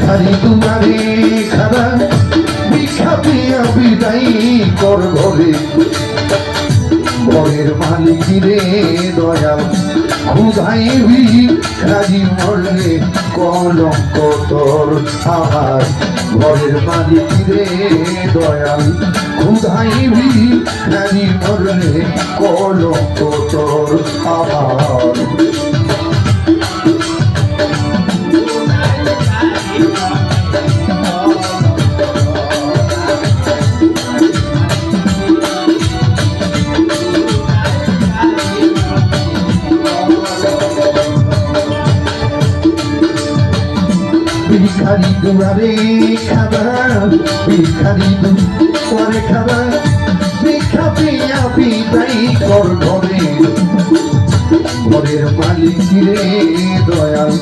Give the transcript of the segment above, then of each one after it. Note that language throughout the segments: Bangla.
খালি তোমারে খারা ভিক্ষা দিয়া বিদায় কর ঘরে ঘরের মালিক রে দয়াল ক্ষুধাই ভিখারি মরলে কলঙ্ক তোর আমার ঘরের মালিক রে দয়াল ক্ষুধাই ভিখারি মরলে কলঙ্ক তোর আমার ভিখারি দুয়ারে খাবার ভিখারি দুয়ারে খাবার ভিক্ষা পেয়া বিদায় কর ঘরে ঘরের মালিক রে দয়াল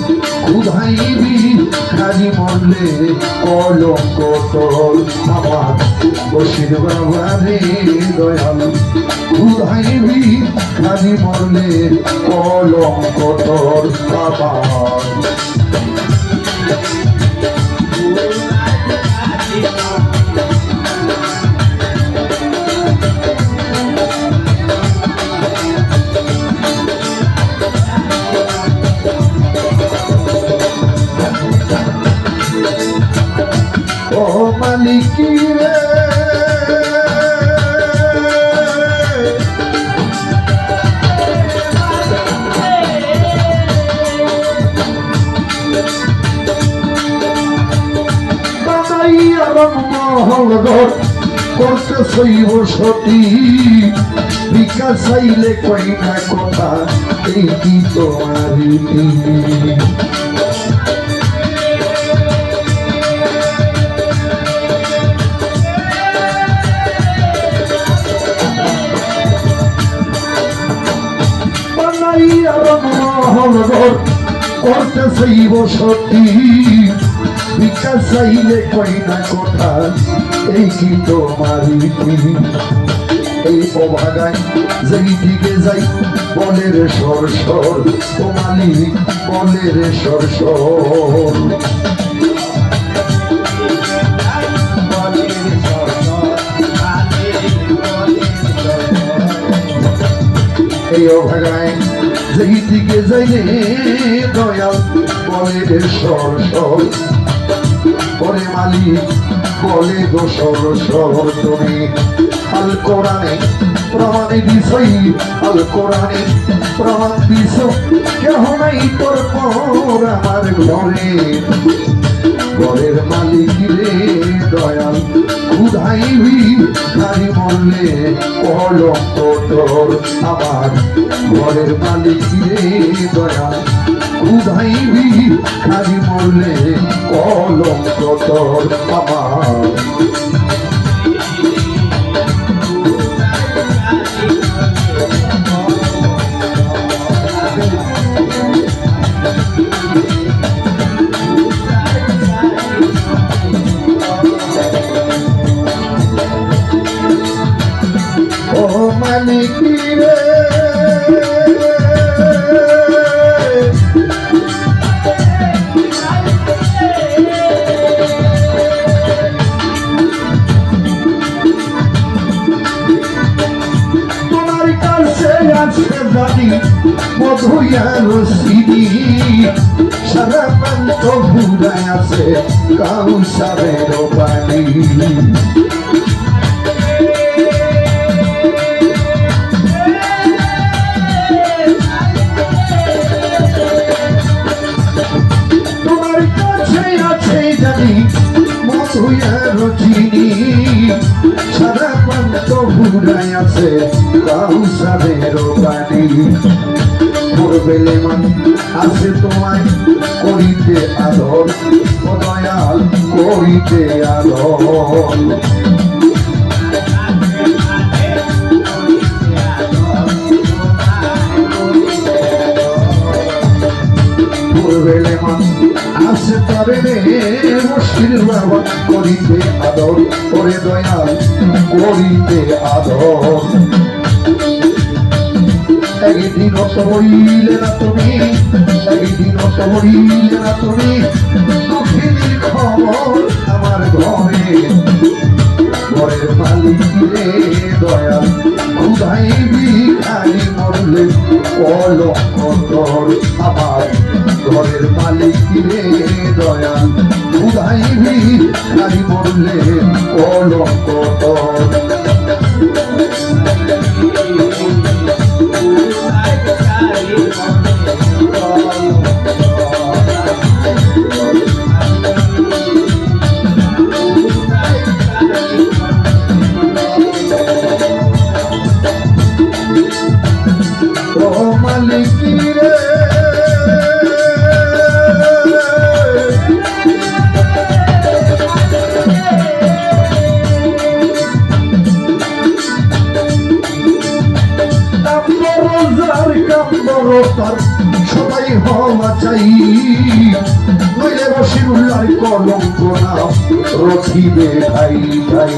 ক্ষুধাই ভিখারি মরলে কলঙ্ক তোর আমার বসির বাবা রে দয়াল ক্ষুধাই ভিখারি মরলে কলঙ্ক তোর আমার ও মালিক রে বানাইয়া মহলঘর করতে শৈব সতী ভিক্ষা চাইলে কই না কথা এই কি তোমার রীতি করতে চাইব সতী ভিক্ষা চাইলে কই না কথা এই কি তোমার রীতি এই অভাগায় যেই দিকে যাই বলে রে সর সর ও মালিক বলে রে সর সর এই অভাগায় যেই দিকে যাইলে দয়াল বলে রে সর সর বলে মালিক বলে গো সর সর তুমি আল কোরআনে প্রমাণে দিছই আল কোরআনে প্রমাণ দিছ কেহ নাই তোর পর আমার ঘরে ঘরের মালিক রে দয়াল ক্ষুধাই ভিখারি মরলে কলঙ্ক তোর আমার ঘরের মালিক রে দয়াল ক্ষুধাই ভিখারি মরলে কলঙ্ক তোর আমার ও মালিক রে তোমার কাছে আছে জানি মধুয়ার সিঁড়ি সারা প্রান্ত ঘুরায় আছে কাউসারের বাড়ি মধুয়ার চিনি সারা প্রান্ত ঘুরায় আছে কাউসারের বাড়ি করবেলে মান আছে তোমায় করিতে আদর ও দয়াল করিতে আদর করবেলে মান আছে তবে মুশকিল বাবা করিতে আদর ওরে দয়াল করিতে আদর একদিন অত হইলে না তুমি একদিন অত হইলে না তুমি আমার ঘরের মালিক রে দয়াল খুদাই ভিখারি মরলে কলঙ্কর আমার ঘরের মালিক রে দয়াল খুদাই ভিখারি মরলে কলঙ্কর সবাই হওয়া চাই নইলে বসিরুল্লার কলঙ্ক না রখিবে ভাই ভাই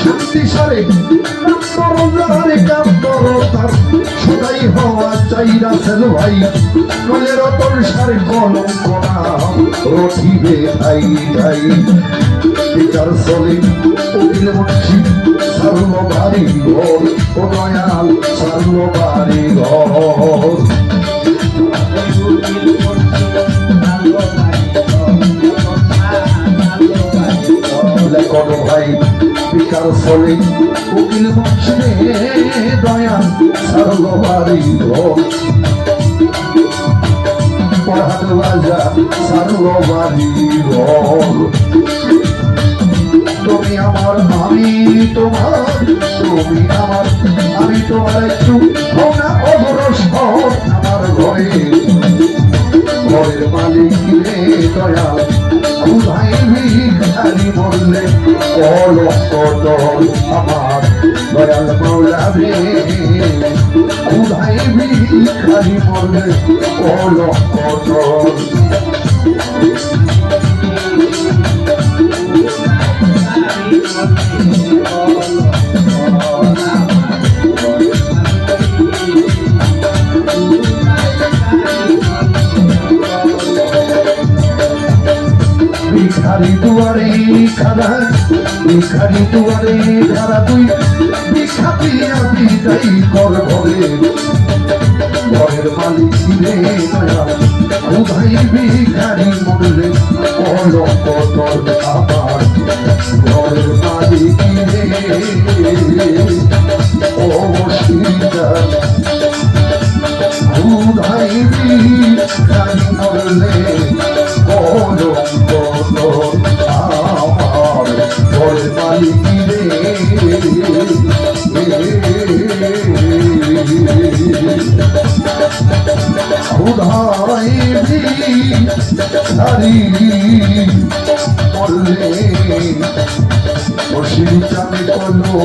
শান্তিসারে সদাই হওয়া চাই রাসেল ভাই নইলে রতন সারে কলঙ্ক না রখিবে ভাই ভাই বিচার চলে উকিল মুন্সি সারল বাড়ি ঘর ও দয়াল সারল বাড়ি ঘর লেখন ভাই বিচার চলে উকিল মুন্সি দয়াল সারল বাড়ি ঘর পড়াত বাজার সারল বাড়ি ঘর তুমি আমার আমি তোমার তুমি আমার আমি তোমার একটু না অগ্রসর আমার ঘরের মালিক রে দয়াল খুদাই ভিখারি মরলে কলঙ্কর আমার দয়াল মাওলা রে খুদাই ভিখারি মরলে কলঙ্কর ভিখারি দুয়ারে খারা ভিখারি দুয়ারে খারা তুই ভিক্ষা দিয়া বিদায় কর ঘরের মালিক রে দয়াল খুদাই ভিখারি মরলে কলঙ্কর আমার ঘরের মালিক রে ও শিরদার খুদাই ভিখারি মরলে কলঙ্কর আমার ঘরের মালিক রে খুদাই ভিখারি মরলে মুর্শিদ চাঁদে কলো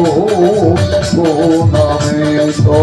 নামে তো